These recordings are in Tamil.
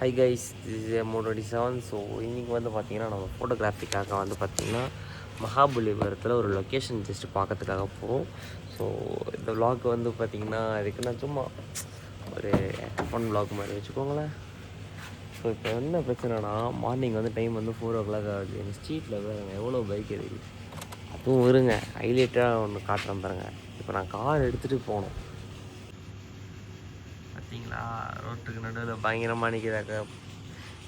Hi guys, this is MO27. So இன்றைக்கி வந்து பார்த்திங்கன்னா நம்ம ஃபோட்டோகிராஃபிக்காக வந்து பார்த்திங்கன்னா மகாபலிபுரத்தில் ஒரு லொக்கேஷன் ஜஸ்ட் பார்க்கறதுக்காக போகிறோம். ஸோ இந்த விலாக் வந்து பார்த்திங்கன்னா இதுக்கு நான் சும்மா ஒரு ஃபன் விலாக் மாதிரி வச்சுக்கோங்களேன். ஸோ இப்போ என்ன பிரச்சனைனா, மார்னிங் வந்து டைம் வந்து 4 o'clock ஆகுது. எங்கள் ஸ்ட்ரீட்டில் பாருங்க எவ்வளோ பைக் இருக்குது. அதுவும் இருங்க, ஹைலைட்டாக ஒன்று காட்டுறேன் பாருங்கள். இப்போ நான் கார் எடுத்துகிட்டு போகணும். பார்த்தீங்களா, ரோட்டுக்கு நடுவில் பயங்கரமாக நிற்கிறாங்க.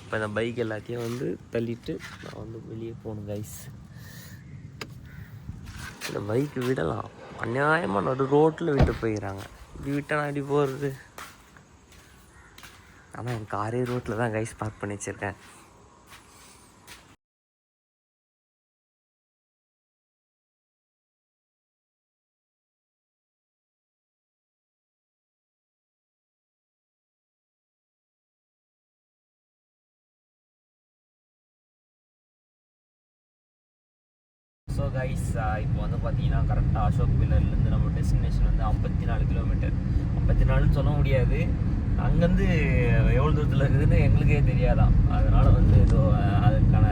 இப்போ இந்த பைக் எல்லாத்தையும் வந்து தள்ளிட்டு நான் வந்து வெளியே போகணும் கைஸ். இந்த பைக்கு விடலாம், அநியாயமாக நடு ரோட்டில் விட்டு போயிடறாங்க. இப்படி விட்டால் நான் இப்படி போகிறது. ஆனால் என் காரே ரோட்டில் தான் கைஸ் பார்க் பண்ணி வச்சுருக்கேன். ஸோ கைஸ், இப்போ வந்து பார்த்தீங்கன்னா கரெக்டாக அசோக் பில்லர்லேருந்து நம்ம டெஸ்டினேஷன் வந்து 54 கிலோமீட்டர். 54ன்னு சொல்ல முடியாது, அங்கேருந்து எவ்வளோ தூரத்தில் இருக்குதுன்னு எங்களுக்கே தெரியாதான். அதனால் வந்து அதுக்கான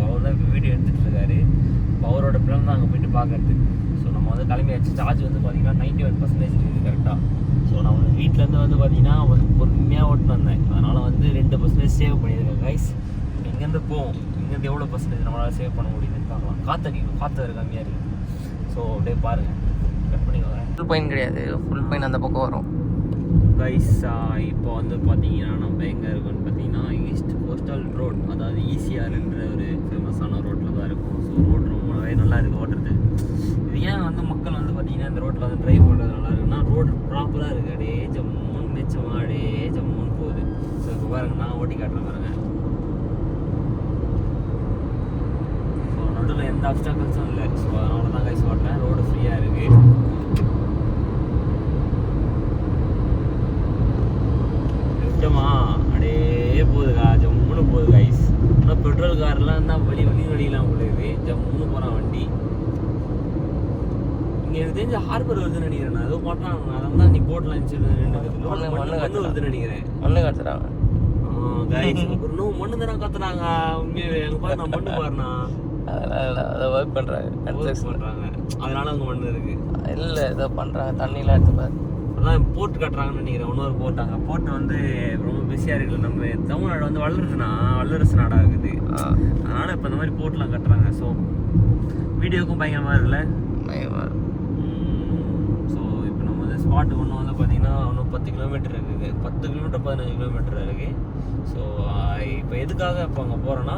அவர் தான் இப்போ வீடியோ எடுத்துகிட்டு இருக்காரு. இப்போ அவரோட பிளான் தான் அங்கே போய்ட்டு பார்க்கறது. ஸோ நம்ம வந்து கிளம்பியாச்சு. சார்ஜ் வந்து பார்த்திங்கன்னா 91% இருக்குது கரெக்டாக. ஸோ நான் வந்து வீட்டிலேருந்து வந்து பார்த்திங்கன்னா வந்து பொறுமையாக ஓட்டுன்னு வந்தேன். அதனால் வந்து 2% சேவ் பண்ணியிருக்கேன் கைஸ். இங்கேருந்து போவோம், இங்கேருந்து எவ்வளோ பர்சன்டேஜ் நம்மளால் சேவ் பண்ண முடியுதுன்னு பார்க்கலாம். காற்று வேறு கம்மியாக இருக்குது. ஸோ அப்படியே பாருங்கள், கட் பண்ணிக்கோங்க. ஃபுல் பாயிண்ட் கிடையாது, ஃபுல் பாயிண்ட் அந்த பக்கம் வரும் கைஸ். இப்போ வந்து பார்த்தீங்கன்னா நம்ம எங்கே இருக்கோன்னு பார்த்தீங்கன்னா ஈஸ்ட் கோஸ்டல் ரோட், அதாவது ECRன்ற ஒரு ஃபேமஸான ரோட்டில் தான் இருக்கும். ஸோ ரோட் ரொம்பவே நல்லா இருக்குது ஓட்டுறது. இது ஏன் வந்து மக்கள் வந்து பார்த்தீங்கன்னா இந்த ரோட்டில் வந்து ட்ரைவ் பண்ணுறது நல்லா இருக்குன்னா, ரோடு ப்ராப்பராக இருக்குது. அப்படியே ஜம்முன்னு மிச்சமாக அப்படியே ஜம்முன்னு போகுது. ஸோ இப்போ பாருங்கள், நான் ஓட்டி காட்டுறேன் பாருங்கள். நடுவில் எந்த அப்டாக்கிள்ஸும் இல்லை. ஸோ அதனால தான் கைஸ் ஓட்டுறேன். ரோடு ஃப்ரீயாக இருக்குது. நிச்சயமா அப்படியே போகுதுக்கா, ஜம்முன்னு போகுது கைஸ். ஆனால் பெட்ரோல் கார்லாம் தான் வழியெல்லாம் போடுது, ஜம்முன்னு போகிறான் வண்டி. இங்கே எனக்கு தெரிஞ்ச ஹார்பர் வருதுன்னு நினைக்கிறேன். நான் ஏதோ போட்டான், அதான் தான் நீ போட்டலாம் மண்ணு வருதுன்னு நினைக்கிறேன். மண்ணு காத்துறாங்க கைஸ். இன்னும் மண்ணு தானே காத்துறாங்க. உண்மையாவே எங்கள் பாரு, நான் மண்ணு பாருண்ணா. அதை ஒர்க் பண்ணுறாங்க, அதனால அங்கே மண்ணு இருக்குது. இல்லை ஏதோ பண்ணுறாங்க, தண்ணியெலாம் எடுத்துப்பாரு. அதான் போட்டு கட்டுறாங்கன்னு நினைக்கிறேன். இன்னொரு போட்டாங்க. போட்டு வந்து ரொம்ப பிஸியாக இருக்குது. நம்ம தமிழ்நாடு வந்து வல்லரசு நாடாக இருக்குது. அதனால் இப்போ இந்த மாதிரி போட்டுலாம் கட்டுறாங்க. ஸோ வீடியோக்கும் பயங்கரமாக இருக்குல்ல. ஸோ இப்போ நம்ம வந்து ஸ்பாட்டு ஒன்று வந்து பார்த்திங்கன்னா இன்னும் 10 கிலோமீட்டர் இருக்குது. 10 கிலோமீட்டர் 15 கிலோமீட்டர் இருக்குது. ஸோ இப்போ எதுக்காக இப்போ அங்கே போகிறோன்னா,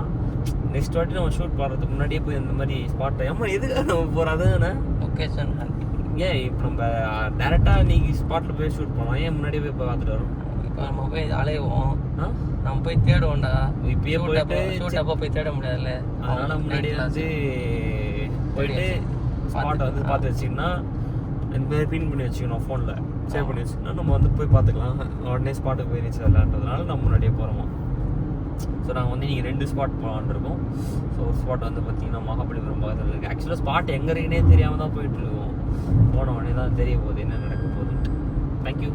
நெக்ஸ்ட் வாட்டி நம்ம ஷூட் பண்ணுறதுக்கு முன்னாடியே போய் இந்த மாதிரி ஸ்பாட்டை எதுக்காக நம்ம போகிறோம் அதுதானே லொக்கேஷன். ஏன் இப்போ நம்ம டேரெக்டாக இன்றைக்கி ஸ்பாட்டில் போய் ஷூட் பண்ணலாம், ஏன் முன்னாடியே போய் பார்த்துட்டு வரோம்? இப்போ நம்ம போய் அலைவோம், நம்ம போய் தேடுவோம்டா. இப்பயே போயிட்டு ஷூட் அப்போ போய் தேட முடியாதுல்ல. அதனால் முன்னாடியே வந்து போயிட்டு ஸ்பாட்டை வந்து பார்த்து வச்சிங்கன்னா இந்த மாதிரி பின் பண்ணி வச்சுக்கணும், ஃபோனில் சேவ் பண்ணி வச்சுக்கணும். நம்ம வந்து போய் பார்த்துக்கலாம். உடனே ஸ்பாட்டுக்கு போய் ரீச் ஆகலான்றதுனால நம்ம முன்னாடியே போகிறோமா. ஸோ நாங்கள் வந்து நீங்கள் 2 ஸ்பாட் போகலான்னு இருக்கோம். ஸோ ஒரு ஸ்பாட் வந்து பார்த்திங்கன்னா மகாபலிபுரம் பக்கத்தில் இருக்குது. ஆக்சுவலாக ஸ்பாட் எங்கே இருக்குன்னே தெரியாமல் தான் போயிட்டுருக்கோம். போன உடனே தான் தெரிய போகுது என்ன நடக்க போகுதுன்ட்டு. Thank you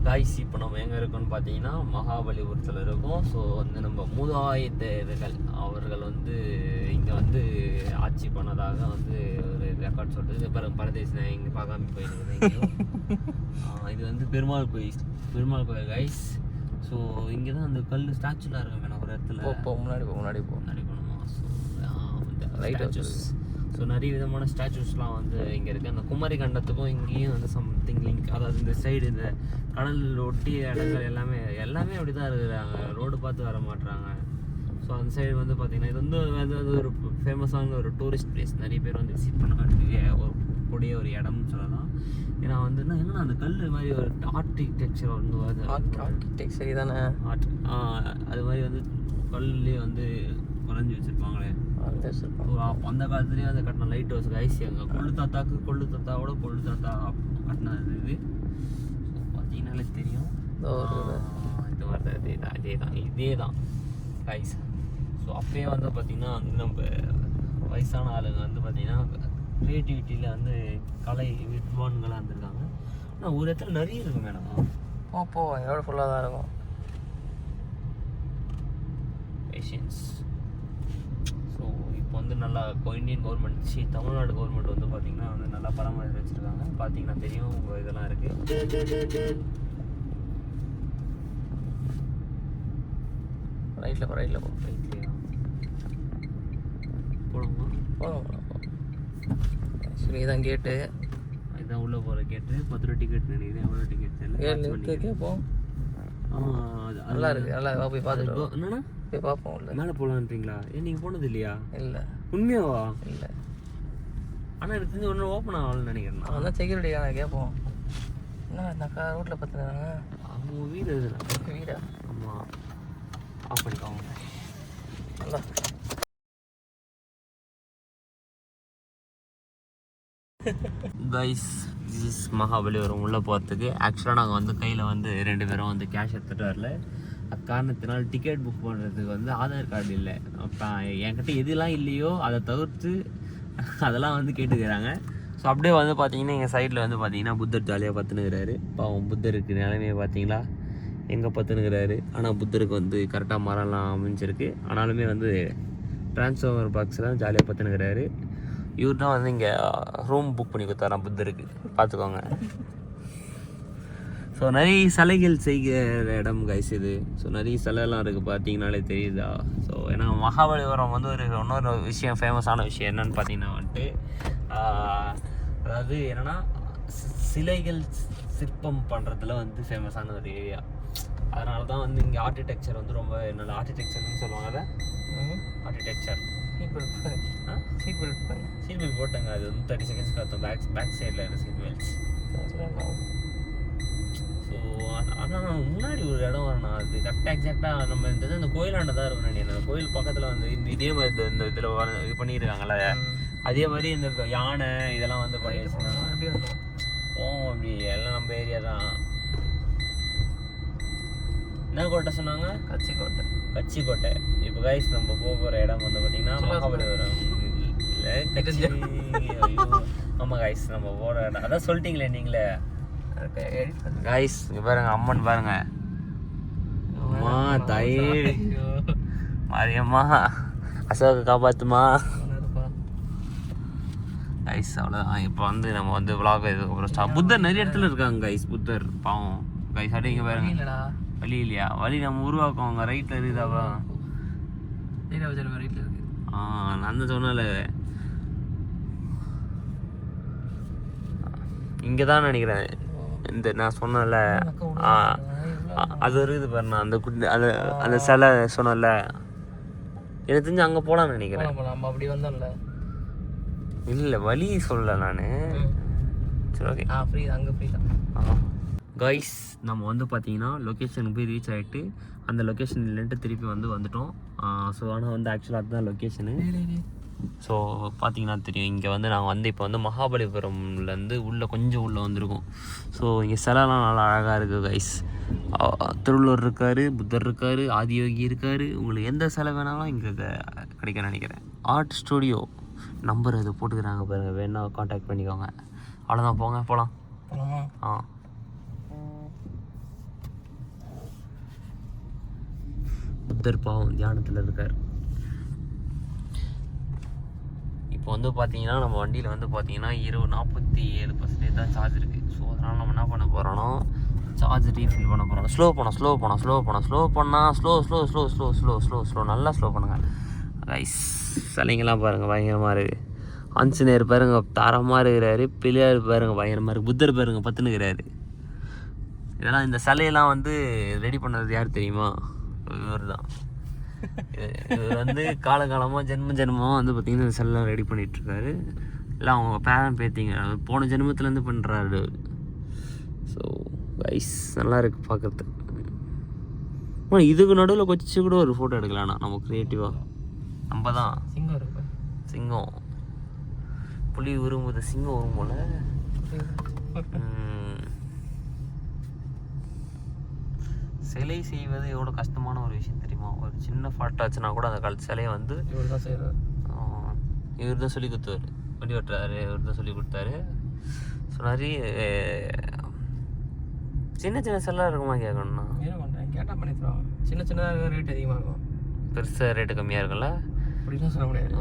guys. இப்போ நம்ம எங்கே இருக்கோம்னு பார்த்தீங்கன்னா மகாபலிபுரத்தில் இருக்கோம். ஸோ வந்து நம்ம மூதாதையர்கள் அவர்கள் வந்து இங்கே வந்து ஆட்சி பண்ணதாக வந்து ஒரு ரெக்கார்ட் சொல்கிறது. பரதேசி நான் இங்கே பார்க்காம போயிருக்குது. இது வந்து பெருமாள் கோயில் கைஸ். ஸோ இங்கே தான் அந்த கல் ஸ்டாச்சுலாம் இருக்கும் வேணா ஒரு இடத்துல. முன்னாடி போகணுமா. ஸோ ஸ்டாச்சுஸ், ஸோ நிறைய விதமான ஸ்டாச்சுஸ்லாம் வந்து இங்கே இருக்குது. அந்த குமரி கண்டத்துக்கும் இங்கேயும் வந்து சம்திங் லிங்க். அதாவது இந்த சைடு இந்த கடல் ஒட்டிய இடங்கள் எல்லாமே அப்படி தான் இருக்கிறாங்க. ரோடு பார்த்து வர மாட்டுறாங்க. ஸோ அந்த சைடு வந்து பார்த்திங்கன்னா இது வந்து அது ஒரு ஃபேமஸான ஒரு டூரிஸ்ட் பிளேஸ். நிறைய பேர் வந்து விசிட் பண்ணக்கூடிய ஒரு கூடிய ஒரு இடம்னு சொல்லலாம். ஏன்னா வந்து என்னன்னா அந்த கல் மாதிரி ஒரு ஆர்கிடெக்சர் வந்து ஆர்கிடெக்சர் தானே ஆர்ட். அது மாதிரி வந்து கல்லே வந்து குறைஞ்சி வச்சுருப்பாங்களே. அந்த காலத்துலேயே அந்த கட்டின லைட் ஹவுஸ் கைஸ். எங்கள் கொள்ளு தாத்தாவோட கொள்ளு தாத்தா கட்டினது இது. ஸோ பார்த்தீங்கன்னாலே தெரியும். இது மாதிரி இதே தான் கைஸ். ஸோ அப்பயே வந்து பார்த்திங்கன்னா வந்து நம்ம வயசான ஆளுங்க வந்து பார்த்திங்கன்னா க்ரியேட்டிவிட்டியில் வந்து கலை வித்வான்களாக இருந்திருக்காங்க. ஆனால் ஒரு இடத்துல நிறைய இருக்கும் மேடம். எவ்வளோ ஃபுல்லாக தான் இருக்கும். மிஷின்ஸ். ஸோ இப்போ வந்து நல்லா இந்தியன் கவர்மெண்ட் தமிழ்நாடு கவர்மெண்ட் வந்து பார்த்திங்கன்னா வந்து நல்லா பராமரித்து வச்சுருக்காங்க. பார்த்தீங்கன்னா தெரியும் உங்கள் இதெல்லாம் இருக்குது. ரைட்டில் போடுமா? சரி, இதான் கேட்டு. இதுதான் உள்ளே போகிற கேட்டு. 10 ரூபா டிக்கெட் நினைக்கிறேன். எவ்வளோ டிக்கெட் தெரியல. கேட்போம். ஆமாம், நல்லா இருக்குது. நல்லா போய் பார்த்துட்டு என்னண்ணா போய் பார்ப்போம். இல்லை மேலே போகலான்றீங்களா? நீங்கள் போனது இல்லையா? இல்லை. உண்மையாவா? இல்லை. ஆனால் எனக்கு தெரிஞ்சு ஒன்றும் ஓப்பன் ஆகலன்னு நினைக்கிறேன். அவன் தான் செக்யூரிட்டியா? கேட்போம். என்ன இந்த அக்கா ரோட்டில் பார்த்துருக்காங்க? அவங்க வீடு எதுனா வீடா? ஆமாம், ஆஃப் பண்ணிக்கோங்க. நல்லா கைஸ், திஸ் இஸ் மகாபலிபுரம். உள்ளே போகிறதுக்கு ஆக்சுவலாக நாங்கள் வந்து கையில் வந்து 2 பேரும் வந்து கேஷ் எடுத்துகிட்டு வரல. அக்காரணத்தினால் டிக்கெட் புக் பண்ணுறதுக்கு வந்து ஆதார் கார்டு இல்லை. அப்போ என்கிட்ட எதுலாம் இல்லையோ அதை தவிர்த்து அதெல்லாம் வந்து கேட்டுக்கிறாங்க. ஸோ அப்படியே வந்து பார்த்தீங்கன்னா எங்கள் சைடில் வந்து பார்த்தீங்கன்னா புத்தர் ஜாலியாக பார்த்துனுக்கிறாரு. பாவம் புத்தருக்கு நிலைமையை பார்த்தீங்களா எங்கே பார்த்துனுக்கிறாரு. ஆனால் புத்தருக்கு வந்து கரெக்டாக மரம்லாம் அமைஞ்சிருக்கு. ஆனாலுமே வந்து டிரான்ஸ்ஃபார்மர் பாக்ஸ்லாம் ஜாலியாக பார்த்துனுக்கிறாரு. இவர் தான் வந்து இங்கே ரூம் புக் பண்ணி கொடுத்தாராம் புத்தருக்கு. பார்த்துக்கோங்க. ஸோ நிறைய சிலைகள் செய்கிற இடம் கைஸ் இது. ஸோ நிறைய சிலைலாம் இருக்குது, பார்த்தீங்கனாலே தெரியுதா. ஸோ ஏன்னா மகாபலிபுரம் வந்து இன்னொரு விஷயம், ஃபேமஸான விஷயம் என்னன்னு பார்த்தீங்கன்னா வந்துட்டு அதாவது என்னென்னா சிலைகள் சிற்பம் பண்ணுறதுல வந்து ஃபேமஸான ஒரு ஏரியா. அதனால தான் வந்து இங்கே ஆர்கிடெக்சர் வந்து ரொம்ப நல்ல ஆர்கிடெக்சர்னு சொல்லுவாங்க. அதை ஆர்கிடெக்சர் சீட் பெல்ட் போட்டாங்க. அது வந்து 30 செகண்ட்ஸ் காத்தோம். பேக் சைடில் இருக்க சீட் பெல்ட்ஸ். ஸோ ஆனால் முன்னாடி ஒரு இடம் வரணும். அது கரெக்டாக எக்ஸாக்டாக நம்ம இந்த கோயிலாண்ட தான் இருக்கும் நினைக்கிறேன். அந்த கோயில் பக்கத்தில் வந்து இதே மாதிரி இந்த இதில் இது பண்ணியிருக்காங்கல்ல, அதே மாதிரி இந்த யானை இதெல்லாம் வந்து பண்ணி வச்சுருந்தாங்க. அப்படியே போவோம். அப்படி எல்லாம் நம்ம ஏரியா தான். என்ன கோட்டை சொன்னாங்க? கட்சிக்கோட்டை. இப்போ கைஸ் நம்ம போகிற இடம் வந்து பார்த்தீங்கன்னா மகாபலிபுரம் இல்லை, கட்சி. ஐயோ ஆமாம் கைஸ், நம்ம போகிற இடம் அதான் சொல்லிட்டீங்களே நீங்களே. கைஸ் இங்கே பாருங்க, அம்மன் பாருங்க. அம்மா தாயே மாரியம்மா, அசோக காப்பாத்துமா. கைஸ் அவ்வளோதான். இப்போ வந்து நம்ம வந்து விலாக் இதுக்கப்புறம் புத்தர் நிறைய இடத்துல இருக்காங்க கைஸ். புத்தர் பாவம் கைஸ். அப்படியே இங்கே பாருங்க, வழி இல்லையா? வழி நம்ம உருவாக்குவாங்க. ரைட்டில் இருக்குதாவா? நான் தான் சொன்னல, இங்கே தான் நினைக்கிறேன். இந்த நான் சொன்னல அது இருக்குது பாருண்ணா, அந்த குட்டி அந்த சிலை சொன்னல, எனக்கு தெரிஞ்சு அங்கே போகலான்னு நினைக்கிறேன். அப்படி வந்தோம்ல. இல்லை வழி சொல்லலை நான். சரி ஓகே, ஃப்ரீ அங்கே ஃப்ரீ தான். கைஸ் நம்ம வந்து பார்த்தீங்கன்னா லொக்கேஷனுக்கு போய் ரீச் ஆகிட்டு அந்த லொக்கேஷன் இல்லைன்ட்டு திருப்பி வந்துட்டோம். ஸோ ஆனால் வந்து ஆக்சுவலாக அதுதான் லொக்கேஷனு. ஸோ பார்த்தீங்கன்னா தெரியும், இங்கே வந்து நாங்கள் வந்து இப்போ வந்து மகாபலிபுரம்லேருந்து கொஞ்சம் உள்ளே வந்திருக்கோம். ஸோ இங்கே சிலைலாம் நல்லா அழகாக இருக்குது கைஸ். திருவள்ளுவர் இருக்கார், புத்தர் இருக்கார், ஆதியோகி இருக்கார். உங்களுக்கு எந்த சிலை வேணாலும் இங்கே கிடைக்க நினைக்கிறேன். ஆர்ட் ஸ்டுடியோ நம்பர் அது போட்டுக்கிறாங்க பாருங்கள், வேணா காண்டாக்ட் பண்ணிக்கோங்க. அவ்வளோதான், போங்க போகலாம். புத்தர் பாவம் தியானத்தில் இருக்கார். இப்போ வந்து பார்த்தீங்கன்னா நம்ம வண்டியில் வந்து பார்த்தீங்கன்னா 47% தான் சார்ஜ் இருக்குது. ஸோ அதனால் நம்ம என்ன பண்ண போகிறோன்னா சார்ஜ் ரீஃபில் பண்ண போகிறோம். ஸ்லோ நல்லா ஸ்லோ பண்ணுங்க கைஸ். சிலைங்கெல்லாம் பாருங்கள் பயங்கரமாக இருக்குது. ஆஞ்சநேயர் பாருங்க தரமாக இருக்கிறாரு. பிள்ளையார் பாருங்க பயங்கரமாக இருக்குது. புத்தர் பாருங்க பத்துனுக்கிறாரு. இதெல்லாம் இந்த சிலையெல்லாம் வந்து ரெடி பண்ணது யார் தெரியுமா? இவர் தான். இவர் வந்து காலகாலமாக ஜென்மமாக வந்து பார்த்திங்கன்னா இந்த செல்லாம் ரெடி பண்ணிகிட்ருக்காரு. இல்லை அவங்க பேரன் பேத்திங்க போன ஜென்மத்துலேருந்து பண்ணுறாரு. ஸோ கைஸ் நல்லா இருக்குது பார்க்குறதுக்கு. இதுக்கு நடுவில் கொச்சு கூட ஒரு ஃபோட்டோ எடுக்கலாம்ண்ணா நம்ம க்ரியேட்டிவாக. நம்ம தான் சிங்கம் புலி உருமுது, சிங்கம் உருமுல. சிலை செய்வது எவ்வளோ கஷ்டமான ஒரு விஷயம் தெரியுமா? ஒரு சின்ன ஃபால்ட் ஆச்சுன்னா கூட அந்த காலத்து சிலையை வந்து இவர் தான் செய்கிறார். இவர் தான் சொல்லி கொடுத்தாரு, வண்டி ஓட்டுறாரு, இவர் தான் சொல்லி கொடுத்தாரு. ஸோ நிறைய சின்ன சின்ன சிலை இருக்குமா கேட்கணும்னா கேட்டால் பண்ணி தருவாங்க. சின்ன சின்னதாக ரேட் அதிகமாகும். பெருசாக ரேட்டு கம்மியாக இருக்கும்ல, அப்படிலாம் சொல்ல முடியாது.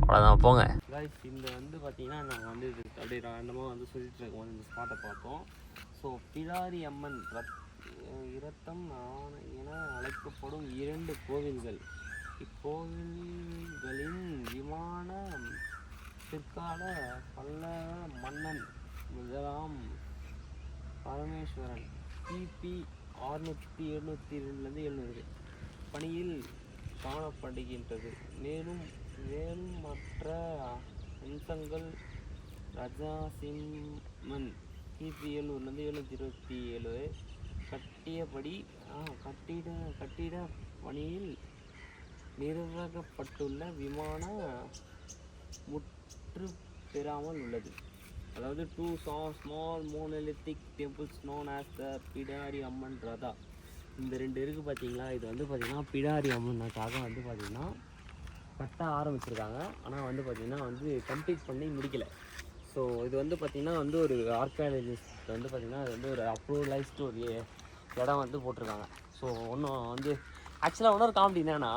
அவ்வளோதான் போங்க. இந்த வந்து பார்த்தீங்கன்னா நாங்கள் வந்து இது அப்படியே ரெண்டமாக வந்து சொல்லிட்டு இருக்கோம். இந்த ஸ்பாட்டை பார்த்தோம். ஸோ பிடாரி அம்மன் இரத்தம் என அழைக்கப்படும் 2 கோவில்கள். இக்கோவில்களின் விமான பிற்கால பல்லவ மன்னன் முதலாம் பரமேஸ்வரன் கிபி 672 700 பணியில் காணப்படுகின்றது. மேலும் மற்ற அம்சங்கள் ரஜாசிம்மன் கிபி 700 727 கட்டிட பணியில் நிறுவப்பட்டுள்ள விமான முற்று பெறாமல் உள்ளது. அதாவது 2 small monolithic temples known as the Pidari Amman Radha. இந்த 2 இருக்குது பார்த்தீங்களா, இது வந்து பார்த்தீங்கன்னா பிடாரி அம்மனுக்காக வந்து பார்த்தீங்கன்னா கட்ட ஆரம்பிச்சிருக்காங்க. ஆனால் வந்து பார்த்தீங்கன்னா வந்து கம்ப்ளீட் பண்ணி முடிக்கலை. ஸோ இது வந்து பார்த்திங்கன்னா வந்து ஒரு ஆர்கியாலஜிஸ்ட் வந்து பார்த்திங்கன்னா அது வந்து ஒரு அப்ரூவலைஸ்டு ஒரு இடம் வந்து போட்டிருக்காங்க. ஸோ ஒன்றும் வந்து ஆக்சுவலாக இன்னொரு காமெடி என்னென்னா,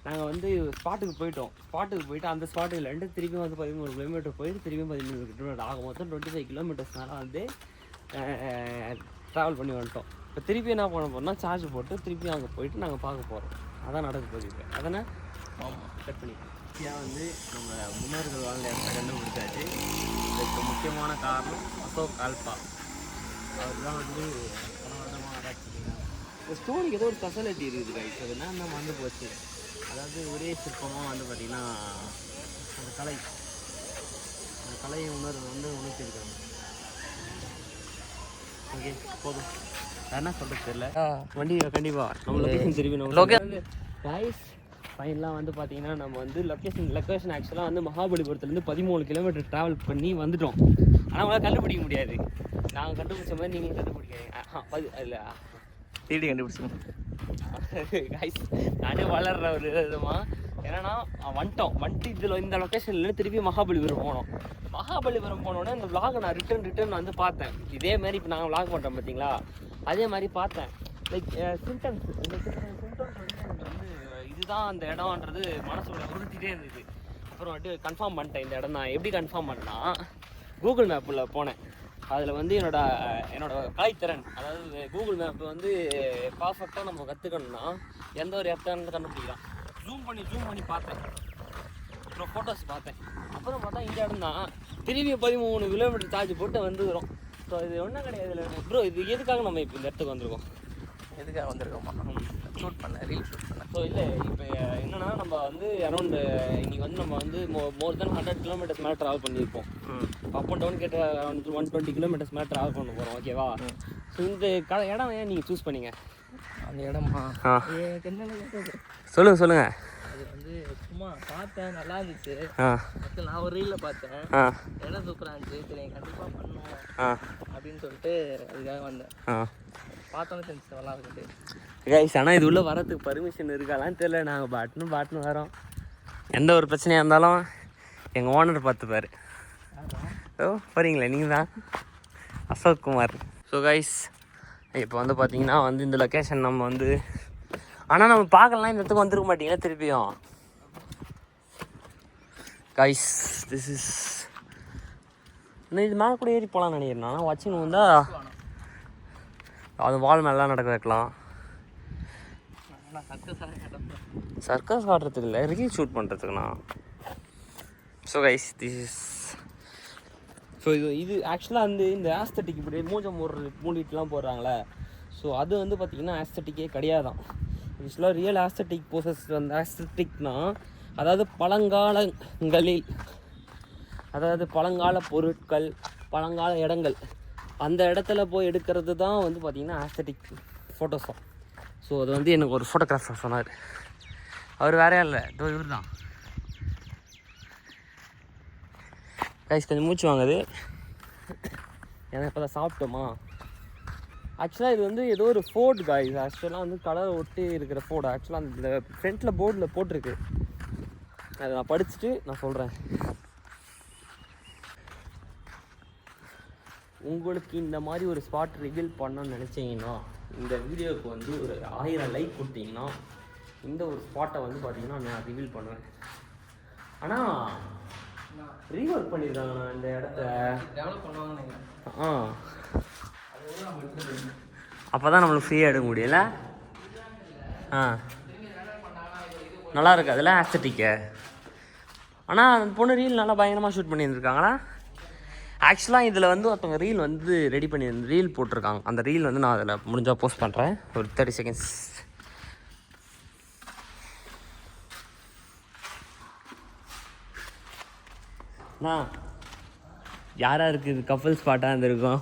நாங்கள் வந்து ஸ்பாட்டுக்கு போயிட்டு அந்த ஸ்பாட்டுலேருந்து திருப்பி வந்து 13 கிலோமீட்டர் போயிட்டு திருப்பி 13 கிலோமீட்டர் ஆகும். மொத்தம் 25 கிலோமீட்டர்ஸ்னால வந்து ட்ராவல் பண்ணி வந்துட்டோம். இப்போ திருப்பி என்ன பண்ண போகிறோம்னா சார்ஜ் போட்டு திருப்பி அங்கே போயிட்டு நாங்கள் பார்க்க போகிறோம். அதான் நடக்க போகுது. அதனால் கட் பண்ணிக்கலாம். வந்து நம்ம முன்னோர்கள் வாழ்ந்த இடத்த கண்டுபிடிச்சாச்சு. இதுக்கு முக்கியமான காரணம் அசோக் ஆல்பா. அவர் தான் வந்து பலவிதமாக ஆராய்ச்சி பண்ணியிருக்காங்க. இந்த ஸ்டோரிக்கு ஏதோ ஒரு ஸ்பெஷாலிட்டி இருக்குது கைஸ். அது என்ன வந்து போச்சு, அதாவது ஒரே சிற்பமாக வந்து பார்த்திங்கன்னா அந்த கலை உணர்வு வந்து உணர்த்திருக்காங்க. ஓகே போதும், என்ன சொல்கிறது தெரியல. வண்டி கண்டிப்பாக நம்ம லொக்கேஷன் திரும்பி நம்ம கைஸ் ஃபைனலாக வந்து பார்த்தீங்கன்னா நம்ம வந்து லொக்கேஷன் ஆக்சுவலாக வந்து மகாபலிபுரத்துலேருந்து 13 கிலோமீட்டர் ட்ராவல் பண்ணி வந்துட்டோம். ஆனால் அவங்களால கண்டுபிடிக்க முடியாது. நாங்கள் கண்டுபிடிச்ச மாதிரி நீங்களும் கண்டுபிடிக்காதீங்க. இல்லை தேடி கண்டுபிடிச்சோம் கைஸ். நானே வளர்ற ஒரு விதமாக ஏன்னா வந்துட்டு இதில் இந்த லொக்கேஷன்ல திருப்பி மகாபலிபுரம் போனோடனே இந்த விளாகை நான் ரிட்டர்ன் வந்து பார்த்தேன். இதே மாதிரி இப்போ நாங்கள் விளாக் பண்ணுறோம் பார்த்தீங்களா, அதே மாதிரி பார்த்தேன். லைக் சிம்டம்ஸ் வந்து இதுதான் அந்த இடம்ன்றது மனசோட உறுத்திட்டே இருந்தது. அப்புறம் வந்துட்டு கன்ஃபார்ம் பண்ணிட்டேன். இந்த இடம் நான் எப்படி கன்ஃபார்ம் பண்ணேன்னா, கூகுள் மேப்பில் போனேன். அதில் வந்து என்னோட கலைத்திறன், அதாவது கூகுள் மேப் வந்து பர்ஃபெக்டாக நம்ம கற்றுக்கணும்னா எந்த ஒரு இடத்த கண்டுபிடிக்கலாம். ஜூம் பண்ணி பார்த்தேன். அப்புறம் ஃபோட்டோஸ் பார்த்தேன். அப்புறம் பார்த்தா இந்த இடம் தான். திரும்பி 13 கிலோமீட்டர் சார்ஜ் போட்டு வந்துக்கிறோம். ஸோ இது ஒன்றும் கிடையாது இல்லை ப்ரோ. இது எதுக்காக நம்ம இப்போ இந்த இடத்துக்கு வந்திருக்கோம்? எதுக்காக வந்திருக்கோமா? ரீல் ஷூட் பண்ண. ஸோ இல்லை இப்போ என்னென்னா நம்ம வந்து அரௌண்ட் இன்றைக்கி வந்து நம்ம வந்து மோர் தென் 100 கிலோமீட்டர்ஸ் மேலே ட்ராவல் பண்ணியிருப்போம். அப் அண்ட் டவுன் கேட்ட 120 கிலோமீட்டர்ஸ் மேலே ட்ராவல் பண்ண போகிறோம். ஓகேவா? ஸோ இந்த இடம் ஏன் நீங்கள் சூஸ் பண்ணீங்க? அந்த இடமா சொல்லுங்கள். அது வந்து சும்மா பார்த்தேன், நல்லா இருந்துச்சு. நான் ஒரு ரீலில் பார்த்தேன், இடம் சூப்பராக இருந்துச்சு. சரி கண்டிப்பாக பண்ணுவோம் அப்படின்னு சொல்லிட்டு அதுக்காக வந்தேன். பார்த்தோன்னு தெரிஞ்சு நல்லா இருக்குது கைஸ். ஆனால் இது உள்ளே வரதுக்கு பர்மிஷன் இருக்காலான்னு தெரியல. நாங்கள் பாட்டுன்னு வரோம். எந்த ஒரு பிரச்சனையாக இருந்தாலும் எங்கள் ஓனர் பார்த்துப்பார். போகிறீங்களே நீங்கள் தான், அசோக் குமார். ஸோ கைஸ் இப்போ வந்து பார்த்தீங்கன்னா வந்து இந்த லொக்கேஷன் நம்ம வந்து ஆனால் நம்ம பார்க்கலாம் இந்த இடத்துக்கு வந்துருக்க மாட்டீங்கன்னா திருப்பியும். கைஸ் திஸ் இஸ் இன்னும் இது மேலே கூட ஏறி போகலான்னு நினைக்கிறேன். ஆனால் வச்சுன்னு வந்தால் அது வால் மேலாம் நடக்க வைக்கலாம். சர்க்கஸ் ஆடுறதுக்கு இல்லை, ரீல் ஷூட் பண்ணுறதுக்குண்ணா. So guys this is so இது ஆக்சுவலாக வந்து இந்த ஆஸ்தட்டிக் இப்படி மூஞ்சம் மூடிட்டுலாம் போடுறாங்களே, ஸோ அது வந்து பார்த்திங்கன்னா ஆஸ்தட்டிக்கே கிடையாதான். ஆக்சுவலாக ரியல் ஆஸ்தட்டிக் போசஸ் வந்து ஆஸ்தட்டிக்னா அதாவது பழங்காலங்களில், அதாவது பழங்கால பொருட்கள், பழங்கால இடங்கள், அந்த இடத்துல போய் எடுக்கிறது தான் வந்து பார்த்திங்கன்னா ஆஸ்தட்டிக் ஃபோட்டோஸ் தான். ஸோ அது வந்து எனக்கு ஒரு ஃபோட்டோகிராஃபர் சொன்னார். அவர் வேறையா இல்லை, இவர் தான். கைஸ் கொஞ்சம் மூச்சு வாங்குது ஏன்னா இப்போ தான் சாப்பிட்டோமா. ஆக்சுவலாக இது வந்து ஏதோ ஒரு ஃபோர்ட் காய்ஸ். ஆக்சுவலாக வந்து கலர் ஒட்டி இருக்கிற ஃபோர்டு. ஆக்சுவலாக அந்த ஃப்ரண்ட்டில் போர்டில் போட்டிருக்கு. அதை நான் படிச்சுட்டு நான் சொல்கிறேன். உங்களுக்கு இந்த மாதிரி ஒரு ஸ்பாட் ரிவீல் பண்ணணும்னு நினச்சிங்கன்னா இந்த வீடியோவுக்கு வந்து ஒரு 1000 லைக் கொடுத்தீங்கன்னா இந்த ஒரு ஸ்பாட்டை வந்து பார்த்தீங்கன்னா நான் ரிவீல் பண்ணுவேன். ஆனால் ரீஒர்க் பண்ணியிருக்காங்கண்ணா இந்த இடத்த. டெவலப் பண்ணுவாங்க. அப்போ தான் நம்மளுக்கு ஃப்ரீயாக எடுக்க முடியல. நல்லா இருக்கு அதில் ஆஸ்தட்டிக்கு. ஆனால் அந்த பொண்ணு ரீல் நல்லா பயங்கரமாக ஷூட் பண்ணியிருந்துருக்காங்களா. ஆக்சுவலாக இதில் வந்து ஒருத்தவங்க ரீல் வந்து ரெடி பண்ணியிருந்து ரீல் போட்டிருக்காங்க. அந்த ரீல் வந்து நான் அதில் முடிஞ்சால் போஸ்ட் பண்ணுறேன். ஒரு 30 செகண்ட்ஸ். யாராக இருக்குது கப்பல் ஸ்பாட்டாக இருந்திருக்கும்.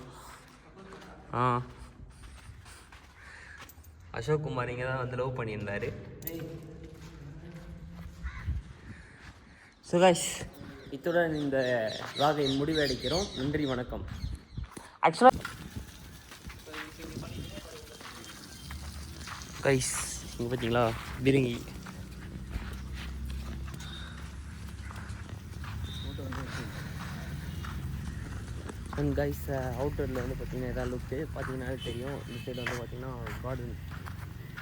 அசோக் குமார் இங்கே தான் வந்து லவ் பண்ணியிருந்தார். ஸோ கைஸ், இத்துடன் இந்த vlog-ஐ முடிவடைக்கிறோம். நன்றி, வணக்கம். ஆக்சுவலாக கைஸ் இங்கே பார்த்தீங்களா பிரிங்கி. அண்ட் கைஸ் அவுட்டரில் வந்து பார்த்தீங்கன்னா எதாவது லுக்கு பார்த்தீங்கன்னாலே தெரியும். இந்த சைடு வந்து பார்த்தீங்கன்னா கார்டன்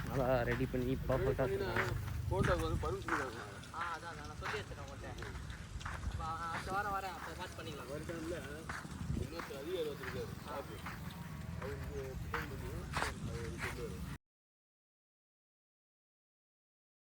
நல்லா ரெடி பண்ணி பர்ஃபெக்டாக இருக்கும். ஃபோட்டோக்கு வந்து பர்மிஷன் அதான் நான் சொல்லி வச்சுருக்கேன் உங்கள்கிட்ட. அடுத்த வாரம் வரேன், அப்போ பார்த்து பண்ணிக்கலாம். வருஷம்ல இன்னொருத்தர் அதிகாரி வந்திருக்காரு. அவருக்கு